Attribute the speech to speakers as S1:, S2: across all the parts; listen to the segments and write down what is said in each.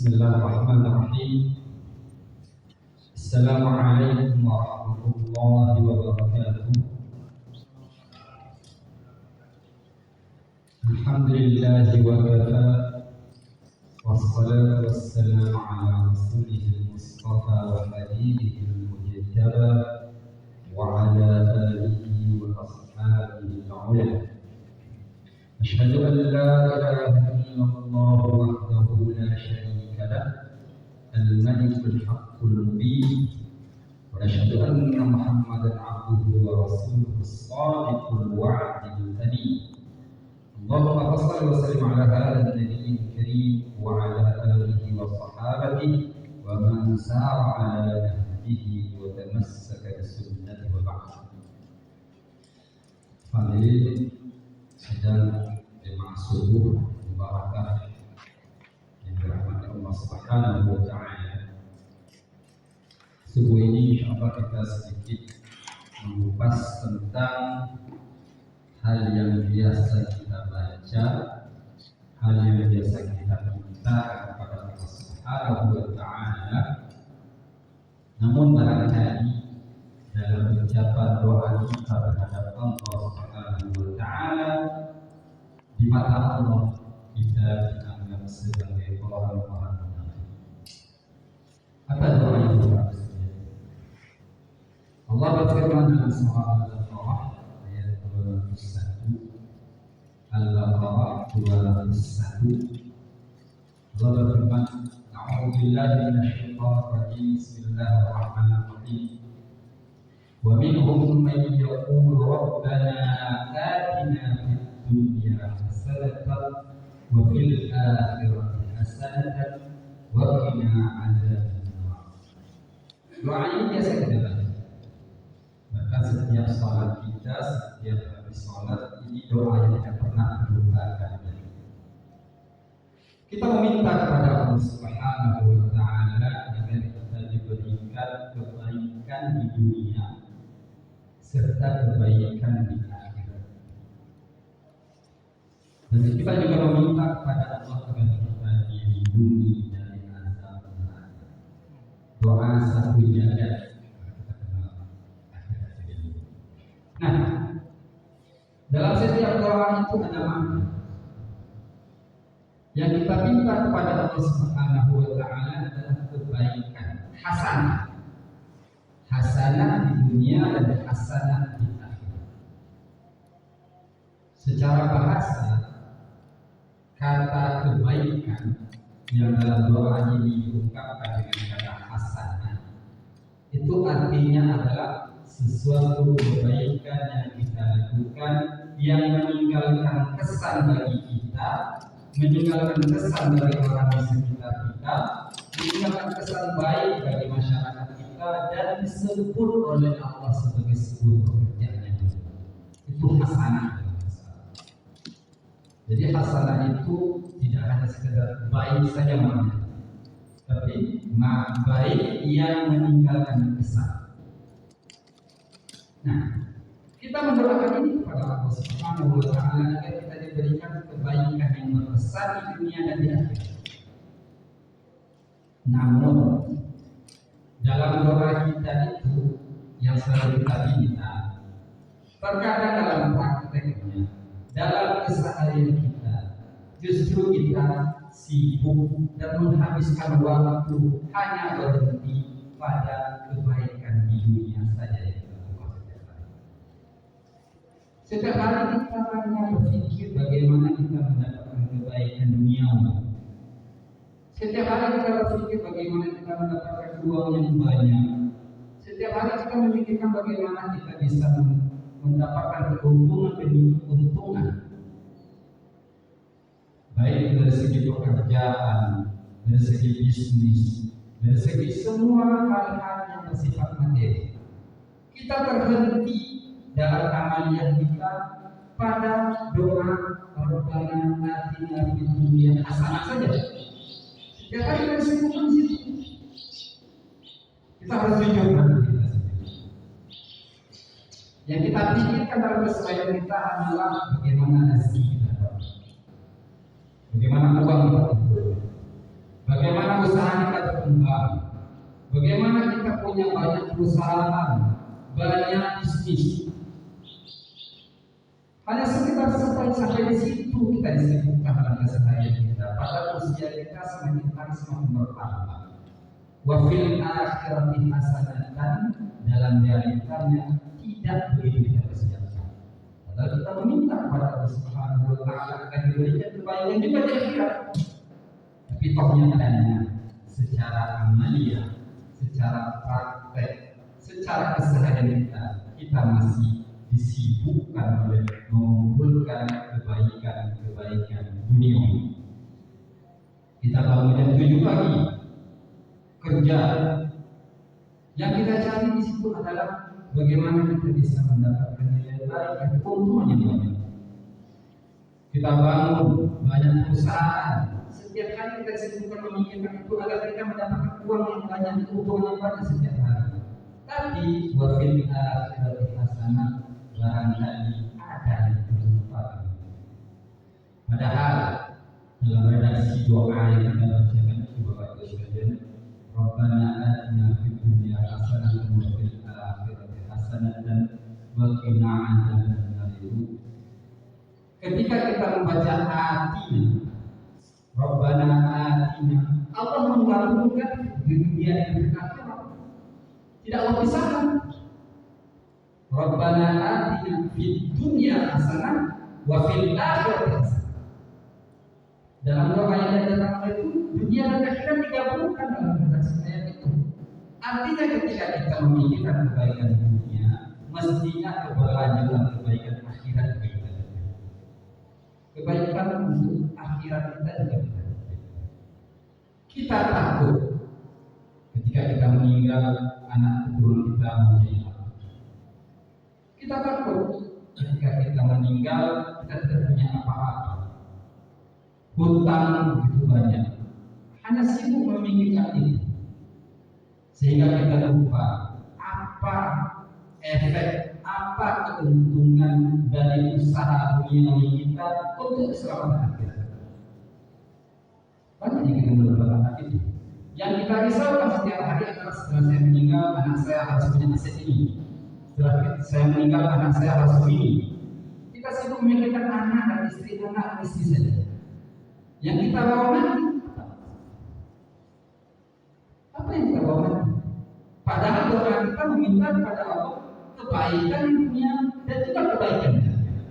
S1: Bismillahirrahmanirrahim. Assalamualaikum warahmatullahi wabarakatuh. Alhamdulillahi wa kafa, wassalatu wassalamu ala rasulihil mustafa wa habibihil mujtaba wa ala alihi wa ashabihi al-ula. Asyhadu an la ilaha illallah wahdahu la syarika lah, al-malikul haqqul mubin, wa asyhadu anna Muhammadan abduhu wa rasuluhu as-sadiqul wa'dil amin. Allahumma shalli wa sallim ala hadzal nabiyil karim wa ala alihi wa sahabatihi wa man sara ala nahjihi wa tamassaka bi sunnatihi wa ba'd. Hadirin sedang jemaah subuh mubarakah yang dirahmati Allah Subhanahu wa taala. Subuh ini insyaallah kita sedikit mengupas tentang hal yang biasa kita baca, hal yang biasa kita minta kepada Allah Subhanahu wa taala. Namun barangkali dalam ucapan doa kita terhadap Allah Subhanahu wa taala, di mata Allah kita dianggap sebagai orang-orang munafik. Apa doa itu? Allah berfirman dalam surah Al-Baqarah ayat 21. Al-Baqarah 21. Allah berfirman, "A'udzubillahi minasyaitonir rajim. Bismillahirrahmanirrahim. Wa minhum man yaqulu rabbana atina fid dunya hasanatan wa fil akhirati hasanatan wa qina adzabannar." Doa ini biasa kita baca. Bahkan setiap salat kita, setiap habis salat, ini doa yang tidak pernah terlupakan. Kita meminta kepada Allah Subhanahu wa taala agar kita diberikan kebaikan di dunia serta kebaikan di akhirat. Dan kita juga meminta kepada Allah agar kita dilindungi dari azab neraka. Doa satu jaga. Nah, dalam setiap doa itu ada makna. Yang kita minta kepada Allah Subhanahu wa taala adalah kebaikan, hasanah. Hasanah di dunia dan hasanah di akhirat. Secara bahasa, kata kebaikan yang dalam doa ini diungkapkan dengan kata hasanah, itu artinya adalah sesuatu kebaikan yang kita lakukan yang meninggalkan kesan bagi kita, meninggalkan kesan bagi orang di sekitar kita, meninggalkan kesan baik bagi masyarakat kita, dan disebut oleh Allah sebagai sebuah pekerjaan yang baik. Itu hasanah. Jadi hasanah itu tidak hanya sekedar baik saja maknanya, tapi baik yang meninggalkan kesan. Nah, kita mendoakan ini kepada Allah Subhanahu wa taala agar kita diberikan kebaikan yang berkesan di dunia dan di akhirat. Namun dalam doa kita itu yang selalu kita minta, terkadang dalam prakteknya, dalam keseharian kita, justru kita sibuk dan menghabiskan waktu hanya berhenti pada kebaikan di dunia saja. Setiap hari kita hanya berpikir bagaimana kita mendapatkan kebaikan duniawi. Setiap hari kita berpikir bagaimana kita mendapatkan uang yang banyak. Setiap hari kita memikirkan bagaimana kita bisa mendapatkan keuntungan demi keuntungan. Baik dari segi pekerjaan, dari segi bisnis, dari segi semua hal-hal yang bersifat materi. Kita terhenti dalam amalan kita pada doa Rabbana atina fid dunya hasanah saja. Setiap hari kita disebutkan di situ. Kita harus jujur pada kita sendiri. Yang kita pikirkan dalam keseharian kita adalah bagaimana rezeki kita dapat, bagaimana uang kita kumpulkan, bagaimana usaha kita berkembang, bagaimana kita punya banyak perusahaan, banyak bisnis. Hanya sekitar sampai di situ kita disibukkan dalam keseharian kita. Pada usia kita semakin hari semakin bertambah. Wa fil akhirati hasanatan, dalam realitanya tidak begitu kita persiapkan. Padahal kita meminta kepada Allah Subhanahu wa taala akan diberikan kebaikan juga di akhirat. Tapi toh nyatanya secara amalia, secara praktek, secara keseharian kita masih disibukkan oleh mengumpulkan kebaikan dunia. Kita bangun jam 7 pagi kerja. Yang kita cari di situ adalah bagaimana kita bisa mendapatkan nilai baik dan keuntungan yang banyak. Kita bangun banyak perusahaan. Setiap hari kita sibukkan memikirkan itu agar kita mendapatkan uang yang banyak, keuntungan yang banyak setiap hari. Tapi wa fil akhirati hasanah, barangkali ada yang terlupakan. Padahal dalam redaksi doa yang kita bacakan itu Bapak Ibu sekalian, Rabbana atina fid dunya hasanatan wa fil akhirati hasanatan wa qina adzabannar. Ketika kita membaca atina, Rabbana atina, Allah menggabungkan dunia dan akhirat. Tidak Allah pisahkan. Rabbana atina fid dunya hasanah wa fil akhirati hasanah. Dalam doa yang datang itu dunia dan akhirat digabungkan dalam redaksi ayat itu. Artinya ketika kita memikirkan kebaikan dunia, mestinya keberlanjutan kebaikan akhirat kita. Kebaikan untuk akhirat kita juga kita takut ketika kita meninggal anak keturunan kita menjadi apa. Kita takut ketika kita meninggal kita tidak punya apa-apa. Hutang begitu banyak, hanya sibuk memikirkan itu, sehingga kita lupa apa efek, apa keuntungan dari usaha duniawi kita untuk keselamatan akhirat. Banyak yang kita melupakan itu. Yang kita risaukan setiap hari adalah setelah saya meninggal anak saya harus punya aset ini, setelah saya meninggal anak saya harus begini. Kita sibuk memikirkan anak dan istri saja. Yang kita bawa nanti, apa yang kita bawa nanti? Padahal doa kita meminta kepada Allah kebaikan dunia dan juga kebaikan dunia.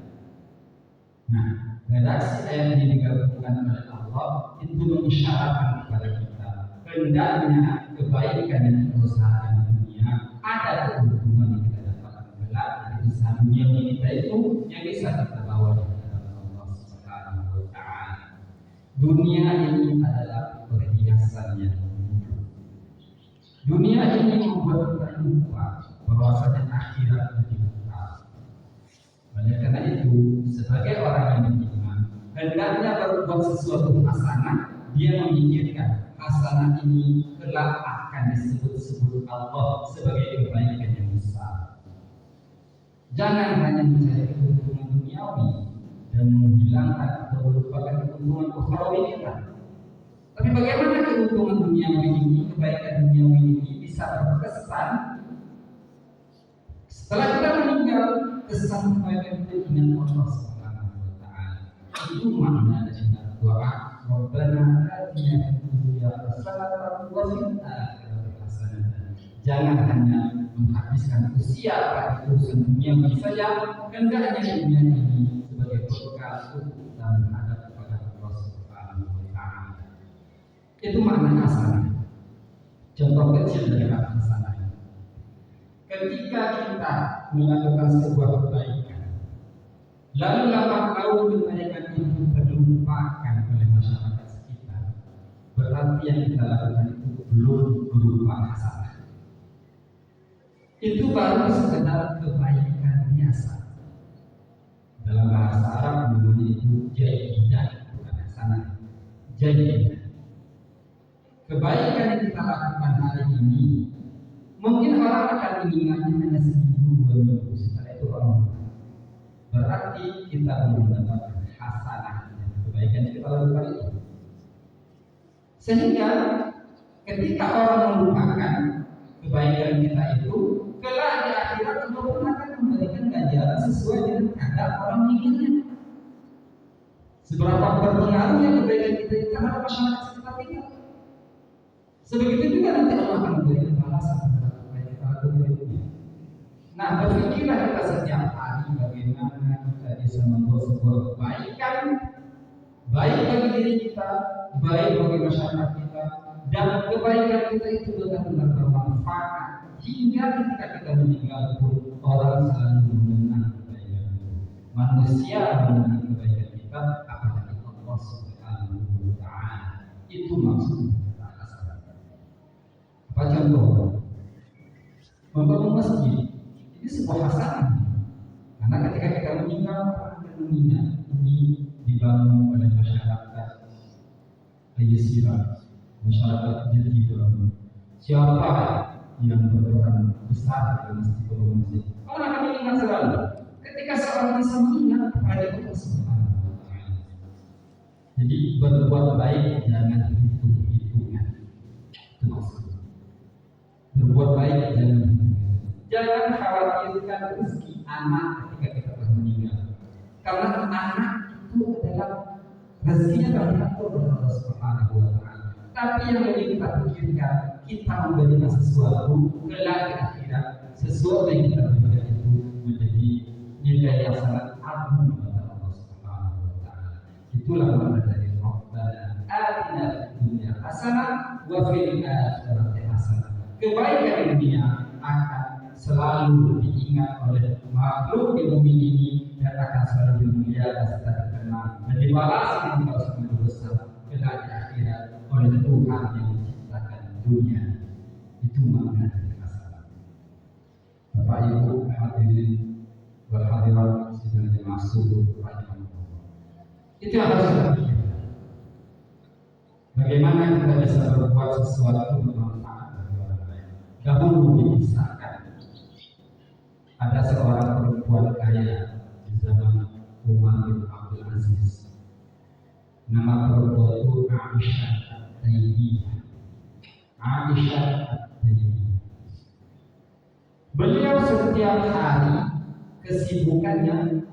S1: Nah, redaksi ayat yang digabungkan oleh Allah itu mengisyaratkan kepada kita hendaknya kebaikan dan kerusakan dunia ada keuntungan yang kita dapatkan kelak dari usaha dunia kita itu yang bisa kita bawa di hadapan Allah Subhanahu wa taala. Dunia ini adalah perhiasan yang hidup. Dunia ini membuat kita lupa bahwasanya akhirat lebih besar. Oleh karena itu, sebagai orang yang beriman, hendaknya berbuat sesuatu hasanah. Dia memikirkan hasanah ini kelak akan disebut-sebut Allah sebagai kebaikan yang besar. Jangan hanya mencari keuntungan duniawi dan menghilangkan atau melupakan keuntungan ukhrawi kita. Tapi bagaimana keuntungan duniawi ini, kebaikan duniawi ini bisa berkesan setelah kita meninggal, kesan kebaikan itu dengan Allah Subhanahu wa taala. Itu makna dari doa Rabbana atina fid dunya hasanatan wa fil akhirati hasanatan. Jangan hanya menghabiskan usia pada urusan duniawi saja, hendaknya dunia ini sebagai bekal untuk kita menghadap kepada Allah Subhanahu wa taala. Itu makna hasanah. Contoh kecil dari hasanah. Ketika kita melakukan sebuah kebaikan, lalu lambat laun kebaikan itu terlupakan oleh masyarakat sekitar, berarti yang kita lakukan itu belum berupa hasanah. Itu baru sekedar kebaikan biasa. Dalam bahasa Arab namanya itu jaidah, bukan hasanah. Jaidah. Kebaikan yang kita lakukan hari ini, mungkin orang akan mengingatnya hanya seminggu, 2 minggu, setelah itu orang berarti kita belum mendapatkan hasanah dari kebaikan yang kita lakukan itu. Sehingga ketika orang melupakan kebaikan kita itu, kelak di akhirat Allah pun akan memberikan ganjaran sesuai dengan kadar orang inginnya. Seberapa berpengaruhnya kebaikan kita itu terhadap masyarakat sekitar kita. Sebegitu juga nanti Allah akan memberikan balasan terhadap apa yang kita lakukan. Nah, berpikirlah kita setiap hari bagaimana kita bisa membuat sebuah kebaikan baik bagi diri kita, baik bagi masyarakat kita, dan kebaikan kita itu benar-benar bermanfaat hingga ketika kita meninggal pun orang selalu mengenang kebaikan itu. Manusia mengenang kebaikan kita apalagi Allah Subhanahu wa Ta'ala. Itu maksud apa contoh? Membangun masjid ini sebuah hasanah. Karena ketika kita meninggal orang akan mengingat ini dibangun oleh masyarakat Ayasira, masyarakat Jatibangun. Siapa yang berperan besar dalam masjid? Orang akan mengingat selalu. Ketika seorang bisa mengingat kepada Allah Subhanahu wa Ta'ala. Jadi berbuat baik jangan hitung-hitungan. Itu maksudnya. Berbuat baik jangan khawatirkan rezeki anak ketika kita telah meninggal. Karena anak itu adalah rezekinya telah diatur oleh Allah Subhanahu wa Ta'ala. Tapi yang lebih kita pikirkan, kita memberikan sesuatu kelak di akhirat, sesuatu yang kita berikan itu menjadi nilai yang sangat agung kepada Allah Subhanahu wa Ta'ala. Itulah makna dari Rabbana atina fid dunya hasanah wa fil akhirati hasanah. Kebaikan dunia akan selalu diingat oleh makhluk di bumi ini dan akan selalu dimuliakan serta dikenang dan dibalas dengan balasan yang besar kelak di akhirat oleh Tuhan yang menciptakan dunia. Itu makna dari hasanah. Bapak Ibu hadirin wal hadirat sidang masuk rahimahullah. Itu yang harus kita pikirkan. Bagaimana kita bisa berbuat sesuatu bermanfaat bagi orang lain. Dahulu dikisahkan ada seorang perempuan kaya di zaman Umar bin Abdul Aziz. Nama perempuan itu Aisyah At-Taibiyah. Aisyah At-Taibiyah. Beliau setiap hari kesibukannya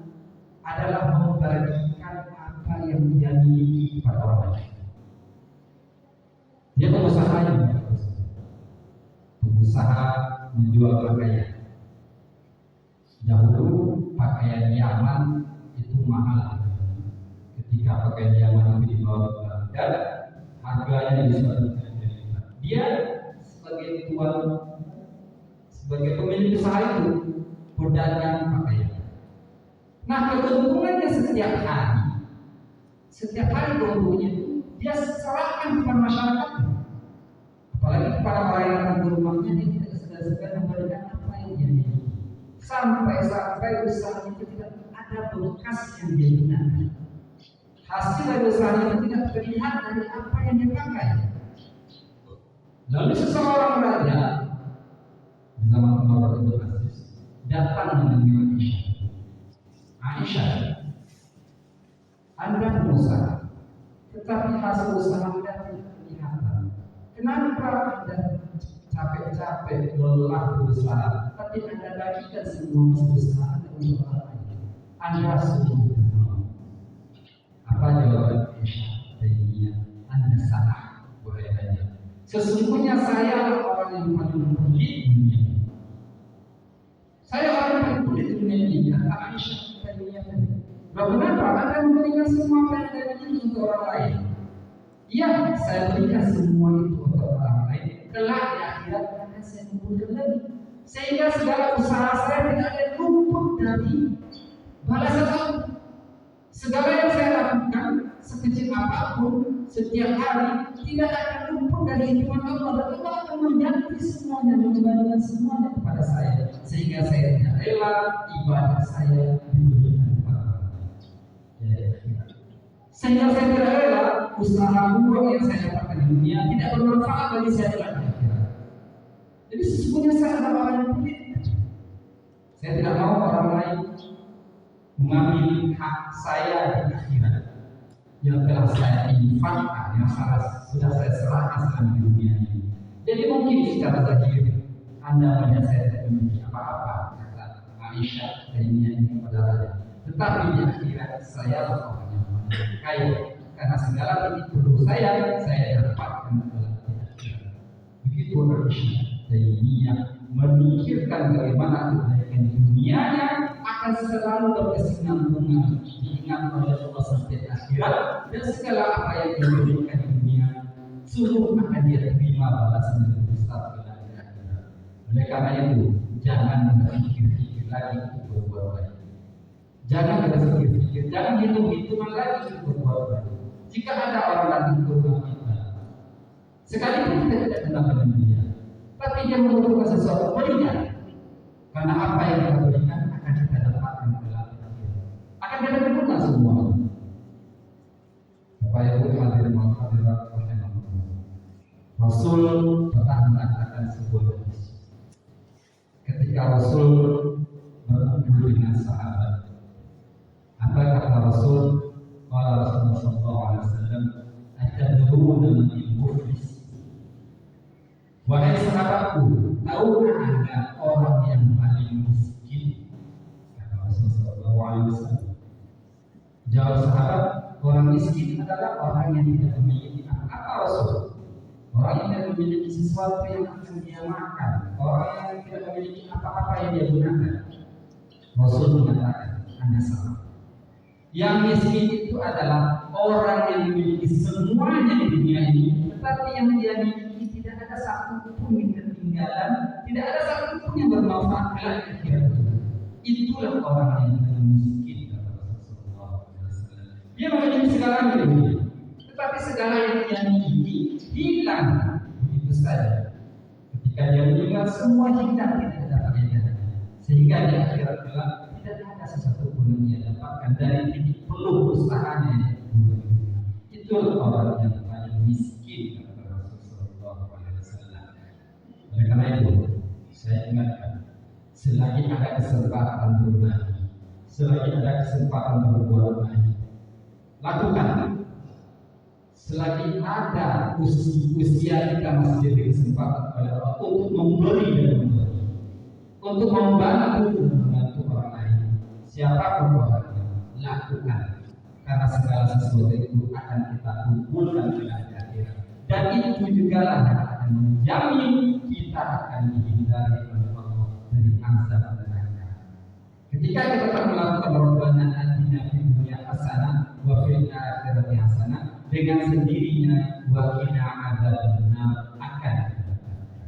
S1: adalah membagikan apa yang dia miliki kepada orang lain. Dia pengusaha menjual pakaian. Dahulu pakaian Yaman itu mahal. Ketika pakaian Yaman itu dibawa ke Baghdad, harganya disebutkan. Dia sebagai pemilik usaha itu pedagang pakaian. Nah, keuntungannya setiap hari keuntungannya itu dia serahkan kepada masyarakat. Apalagi kepada orang yang datang ke rumahnya, dia tidak segan-segan memberikan apa yang dia miliki. Sampai usaha itu tidak ada bekas yang dia gunakan. Hasil dari usaha itu tidak terlihat dari apa yang dia pakai. Lalu seseorang raja di zaman Umar bin Abdul Aziz datang menemui Aisyah. Anda pengusaha, tetapi hasil usaha Anda tidak kelihatan. Kenapa Anda capek-capek lelah berusaha, tapi Anda bagikan semua usaha Anda untuk orang lain? Anda sungguh berdoa. Apa jawaban Aisyah? Anda salah, wahai raja. Sesungguhnya saya orang yang paling peduli dunia. Saya orang yang paling peduli dunia ini. Kata Aisyah dunia ini. Kenapa Anda memberikan semua apa yang Anda miliki untuk orang lain? Iya, saya berikan semua itu untuk orang lain. Kelak di akhirat akan saya kumpulkan lagi. Sehingga segala usaha saya tidak ada luput dari balasan Allah. Segala yang saya lakukan sekecil apapun setiap hari tidak akan luput dari hitungan Allah, dan Allah akan mengganti semuanya, mengembalikan semuanya kepada saya, sehingga saya tidak rela ibadah saya diberikan kepada orang lain. Sehingga saya tidak rela usaha buruk yang saya dapatkan di dunia tidak bermanfaat bagi saya di akhirat. Jadi sesungguhnya saya adalah orang yang pelit. Saya tidak mau orang lain mengambil hak saya di akhirat. yang telah saya infakkan, yang sudah saya serahkan selama di dunia ini. Jadi mungkin secara zahir Anda melihat saya tidak memiliki apa-apa, kata Aisyah ini kepada Raja. Tetapi di akhirat saya orang yang kaya, karena segala titik perlu saya dapatkan dalam akhirat. Begitu Aisyah Taimiyah memikirkan bagaimana kebaikan dunianya akan selalu berkesinambungan diingat oleh Allah sampai akhirat, dan segala apa yang dia berikan di dunia sungguh akan dia terima balasan yang besar di akhirat. Oleh karena itu jangan berpikir-pikir lagi untuk berbuat baik. Jangan berpikir-pikir, jangan hitung-hitungan lagi untuk berbuat baik. Jika ada orang datang ke rumah kita, sekalipun kita tidak kenal dengan dia, tapi dia membutuhkan sesuatu, berikan. Karena apa yang kita berikan akan kita dapatkan dalam akhirat. Akan kita berguna semua. Bapak Ibu hadirin dan hadirat rahimakumullah. Rasul pernah mengatakan sebuah hadis. Ketika Rasul berkumpul dengan sahabat, apa kata Rasul? Qala Rasulullah sallallahu alaihi wasallam, "Atadruna man muflis?" Wahai sahabatku, tahukah Anda orang yang paling miskin? Kata Rasulullah sallallahu alaihi wasallam. Jawab sahabat, orang miskin adalah orang yang tidak memiliki apa-apa. Rasul, orang yang tidak memiliki sesuatu yang akan dia makan, orang yang tidak memiliki apa-apa yang dia gunakan. Rasul mengatakan, Anda salah. Yang miskin itu adalah orang yang memiliki semuanya di dunia ini, tetapi yang dia miliki tidak ada satu pun yang ketinggalan, tidak ada satu pun yang bermanfaat kelak di akhirat. Itulah orang yang paling miskin, kata Rasulullah SAW. Dia memiliki segalanya di dunia, tetapi segala yang dia miliki hilang begitu saja. Ketika dia meninggal, semua hilang, tidak ada faedahnya. Sehingga di akhirat kelak tidak ada sesuatu pun yang dia dapatkan dari titik peluh usahanya. Itulah orang yang paling miskin, kata Rasulullah SAW. Oleh karena itu, saya ingatkan, selagi ada kesempatan berbagi, selagi ada kesempatan berbuat baik, lakukan. Selagi ada usia kita masih diberi kesempatan oleh Allah untuk memberi dan memberi, untuk membantu dan membantu orang lain, siapapun orangnya, lakukan. Karena segala sesuatu itu akan kita kumpulkan di akhirat, dan itu juga yang akan menjamin kita akan dihindari oleh Allah dari azab neraka. Ketika kita telah melakukan Rabbana atina fid dunya hasanah wa fil akhirati hasanah, dengan sendirinya wa qina adzabannar akan didapatkan.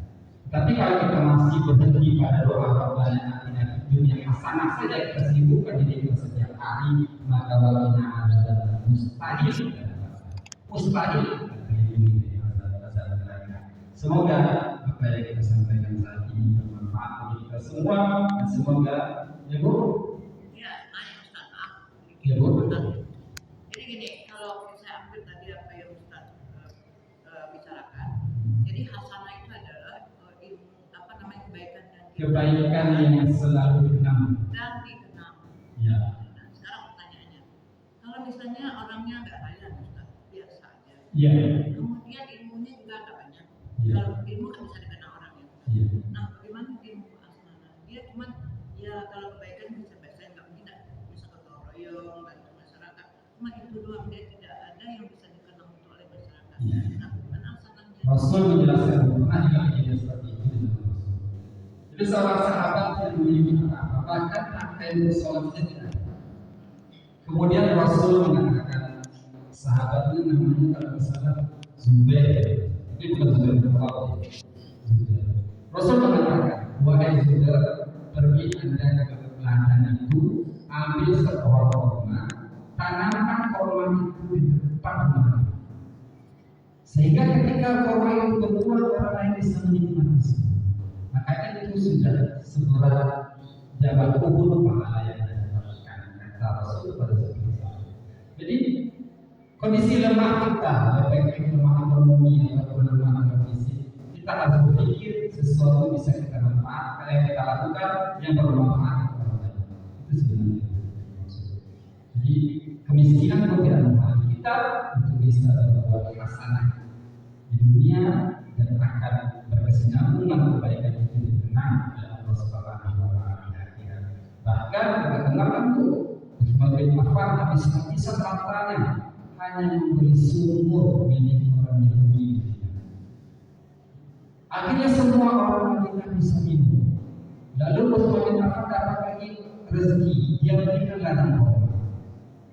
S1: Tapi kalau kita masih berhenti pada doa Rabbana atina fid dunya hasanah saja, kita sibukkan diri kita setiap hari, maka wa qina adzabannar mustahil kita dapatkan. Mustahil kita terlindungi dari azab neraka. Semoga apa yang kita sampaikan saat ini bermanfaat bagi kita semua, dan semoga ya Bu.
S2: Ya, Ustaz.
S1: Ya Bu.
S2: Jadi gini, kalau saya ambil tadi apa yang Ustaz bicarakan, jadi hasanah itu adalah
S1: kebaikan yang selalu dikenang
S2: dan dikenang.
S1: Ya.
S2: Nah, sekarang pertanyaannya, kalau misalnya orangnya nggak kaya, Ustaz, biasa aja.
S1: Ya.
S2: Kemudian ilmunya juga nggak banyak.
S1: Ya.
S2: Kalau ilmu kan bisa dikenang orangnya.
S1: Ya.
S2: Nah, bagaimana ilmu hasanah? Dia cuma ya kalau kebaikan bisa baca, nggak mungkin bisa gotong royong bantu masyarakat. Cuma itu doang, dia tidak ada yang bisa dikenang oleh masyarakat.
S1: Ya.
S2: Nah, bagaimana hasanahnya?
S1: Rasul menjelaskan pernah juga kejadian seperti itu dengan Rasul. Jadi seorang sahabat yang memiliki apa-apa, bahkan pakaian sholat saja tidak ada. Kemudian Rasul mengatakan, sahabatnya namanya kalau salah Zubair, tapi bukan Zubair bin Awam. Rasul mengatakan, wahai Zubair, pergi anda ke ladang itu, ambil sebuah korma, tanamkan korma itu di depan rumah. Sehingga ketika korma itu berbuah, orang lain bisa menikmati. Maka itu sudah seberat Jabal Uhud pahala yang didapatkan, kata Rasul pada saat itu. Jadi kondisi lemah kita, baik itu lemah ekonomi ataupun lemah kondisi, kita harus berpikir sesuatu bisa kita manfaatkan, yang kita lakukan yang bermanfaat kepada orang lain. Itu sebenarnya. Jadi kemiskinan pun tidak menghalangi kita untuk bisa berbuat hasanah di dunia dan akan berkesinambungan kebaikan itu dikenang oleh Allah Subhanahu wa taala di akhirat. Bahkan kita dengarkan tuh Utsman bin Affan habis-habisan hartanya hanya membeli sumur milik orang Yahudi. Akhirnya semua orang Madinah bisa minum. Lalu Utsman bin Affan dapat lagi rezeki, dia berikan ladang kurma.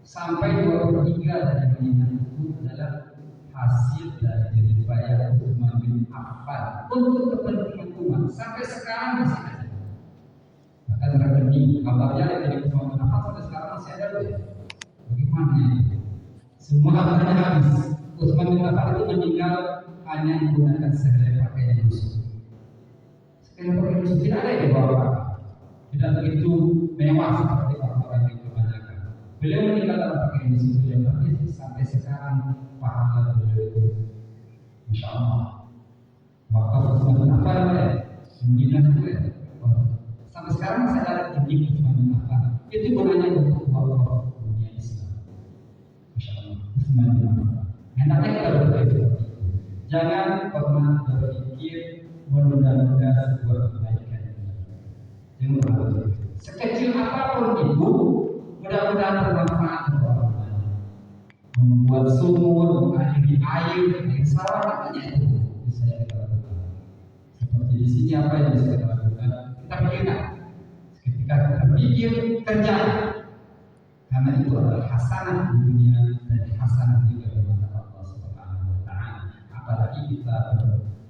S1: Sampai 2/3 dari Madinah itu adalah hasil dari jeripaya Utsman bin Affan untuk kepentingan umat. Sampai sekarang masih ada. Bahkan rekening kabarnya dari Utsman bin Affan sampai sekarang masih ada loh. Bagaimana itu? Semua hartanya habis. Utsman bin Affan itu meninggal hanya menggunakan sehelai pakaian busuk. Sehelai pakaian busuk tidak ada di bawah, tidak begitu mewah seperti orang-orang yang kebanyakan. Beliau meninggal dalam pakaian busuk yang habis sampai sekarang pahala beliau itu, Masya Allah. Wakaf Utsman bin Affan ya, Madinah juga. Sampai sekarang masih ada di Utsman bin Affan. Itu gunanya untuk wakaf dunia Islam. Masya Allah, Utsman bin Affan. Hendaknya kita berpikir seperti itu. Jangan pernah berpikir menunda-nunda sebuah kebaikan. Jangan pernah berpikir. Sekecil apapun itu, mudah-mudahan bermanfaat untuk orang lain. Membuat sumur, mengairi air sawah, katanya itu bisa kita lakukan. Seperti di sini apa yang bisa kita lakukan? Kita pikirkan. Ketika kita pikir, kerja. Karena itu adalah hasanah di dunia dan hasanah juga di mata Allah Subhanahu wa taala. Apalagi kita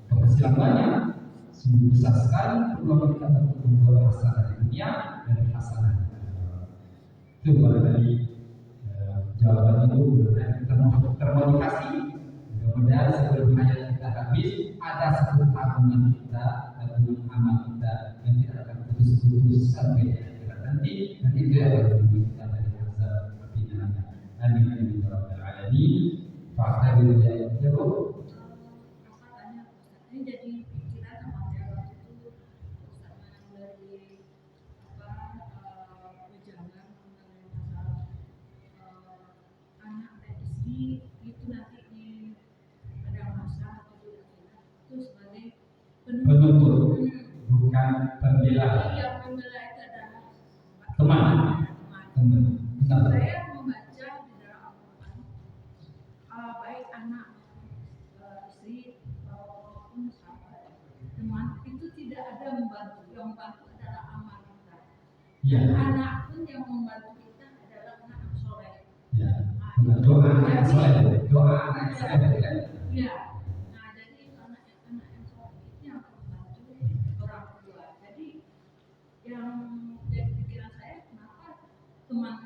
S1: berpenghasilan banyak, sungguh besar sekali peluang kita untuk membuat hasanah di dunia dan hasanah di akhirat. Itu barangkali jawaban itu termotivasi. Mudah-mudahan sebelum hayat kita habis ada satu tabungan kita, tabungan amal kita yang tidak akan putus-putus sampai di akhirat nanti, dan itu yang akan menjadi kita dari azab api neraka. Amin amin ya rabbal alamin. Fa'tabiru ya Bu.
S3: Ini jadi pikiran sama saya waktu itu Ustaz dari wejangan mengenai masalah anak dan istri itu nanti di ada masa atau tidak itu sebagai
S1: Penuntut, bukan pembela.
S3: Yang pembela itu adalah
S1: Teman. Benar.
S3: Saya membaca di dalam Al-Quran baik anak istri maupun sahabat teman itu tidak ada membantu. Yang membantu adalah amal kita.
S1: Ya.
S3: Dan anak pun yang membantu kita adalah anak yang soleh.
S1: Ya. Doa anak yang soleh. Doa anak yang soleh.
S3: Ya. Nah, jadi anak yang soleh itu yang membantu orang tua. Jadi yang jadi pikiran saya kenapa teman-teman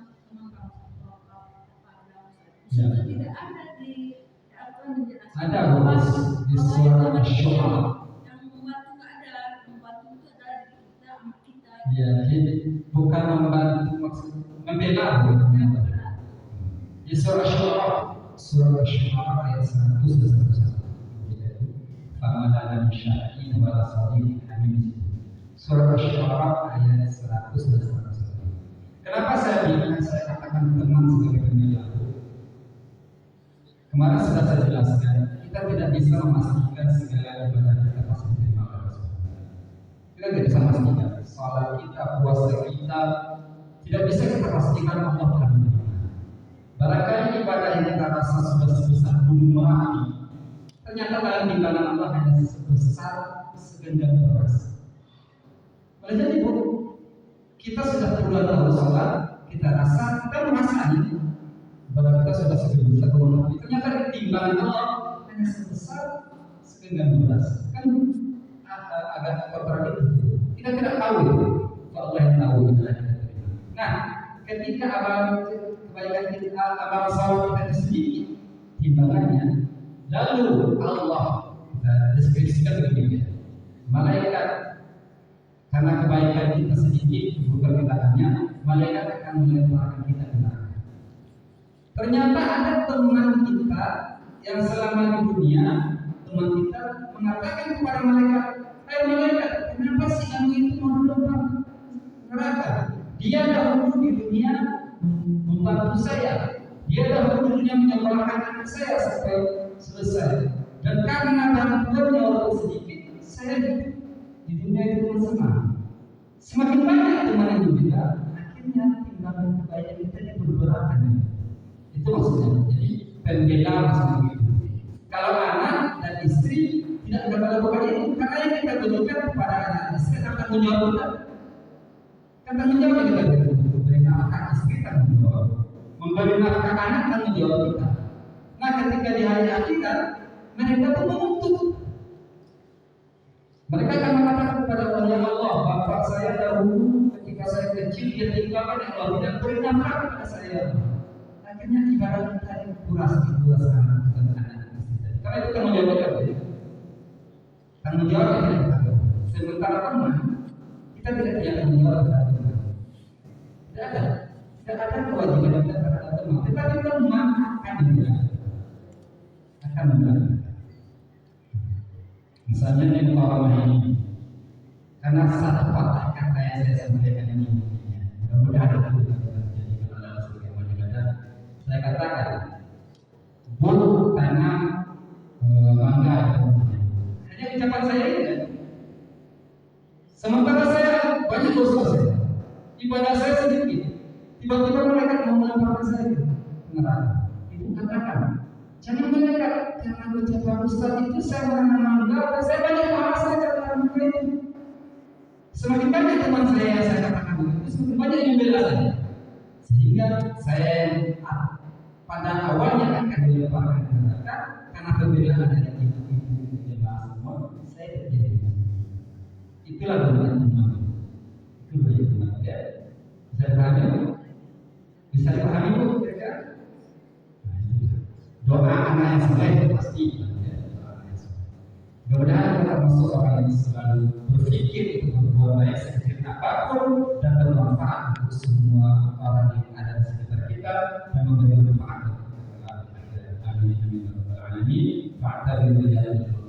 S1: Ya.
S3: itu tidak ada di Al-Quran menjelaskan.
S1: Ada di surah Asy-Syu'ara.
S3: Yang membantu nggak ada, membantu itu adalah diri kita, anak kita.
S1: Ya, jadi bukan membantu maksud membela. Di surah Asy-Syu'ara ayat 101. Famanana bisyai'in wa la sadiqin hamim. Surah Asy-Syu'ara ayat 101. Kenapa saya katakan teman sebagai pembela? Kemarin sudah saya jelaskan, kita tidak bisa memastikan segala ibadah kita pasti diterima oleh Allah. Kita tidak bisa memastikan salat kita, puasa kita, tidak bisa kita pastikan Allah akan menerima. Barangkali ibadah yang kita rasa sudah sebesar gunung Merapi, ternyata dalam timbangan Allah hanya sebesar segenggam beras. Boleh jadi Bu, kita sudah puluhan tahun sholat, kita merasani ibadah kita sudah sebesar gunung Merapi. Ternyata di timbangan Allah hanya sebesar segenggam beras. Kan agak kontradiktif. Kita tidak tahu itu, Allah yang tahu ibadah kita. Nah, ketika kebaikan kita, amal saleh kita itu sedikit timbangannya, lalu Allah kita deskripsikan begini, malaikat karena kebaikan kita sedikit, bukan kita hanya, malaikat akan melemparkan kita ke neraka. Ternyata ada teman kita yang selama di dunia, teman kita mengatakan kepada malaikat, malaikat, kenapa si kamu itu mau lempar neraka? Dia dahulu di dunia membantu saya, Dia dahulunya menyekolahkan anak saya sampai selesai. Dan karena bantuannya walaupun sedikit, saya hidup di dunia itu dengan senang. Semakin banyak teman yang berbeda, akhirnya timbangan kebaikan kita ini berberakan. Itu maksudnya. Jadi pembeda maksudnya begitu. Kalau anak dan istri tidak akan melakukan itu, karena yang kita berikan kepada anak istri akan tanggung jawab kita. Kan tanggung jawab kita memberi nafkah istri tanggung jawab, memberi nafkah anak tanggung jawab kita. Nah, ketika di hari akhirat mereka pun menuntut. Mereka akan mengatakan kepada Allah, bapak saya dahulu ketika saya kecil dia tinggalkan yang Allah tidak beri nafkah kepada saya. Akhirnya ibarat kita dikuras kedua sekarang dengan anak istri. Karena itu tanggung jawab kita. Tanggung jawab kita. Sementara teman kita tidak punya tanggung jawab terhadap teman. Tidak ada kewajiban kita terhadap teman. Tetapi teman akan dibilang. Misalnya yang umpama ini, karena satu patah kata yang saya sampaikan ini, mudah-mudahan itu terjadi dalam sebagai ibadah. Saya katakan, bulu tanam mangga, hanya ucapan saya ini. Sementara saya banyak dosa saya, ibadah saya sedikit, tiba-tiba mereka mau melemparkan saya ke neraka. Ibu katakan, jangan mendekat, karena ucapan Ustaz itu saya menanam mangga, dan saya banyak pahala saya katakan mangga itu. Semakin banyak teman saya yang saya katakan begitu, semakin banyak yang membela saya. Sehingga saya pada awalnya akan dilemparkan ke neraka karena pembelaan dari ibu-ibu jemaah semua, saya terjadi. Itulah benar teman. Itu banyak teman ya. Bisa pahami? Bisa dipahami bu? Doa anak yang soleh itu pasti ya, mudah-mudahan kita termasuk orang yang selalu berpikir untuk berbuat baik sekecil apapun dan bermanfaat untuk semua orang yang ada di sekitar kita dan memberi manfaat kepada kita. Amin. Amin. Amin.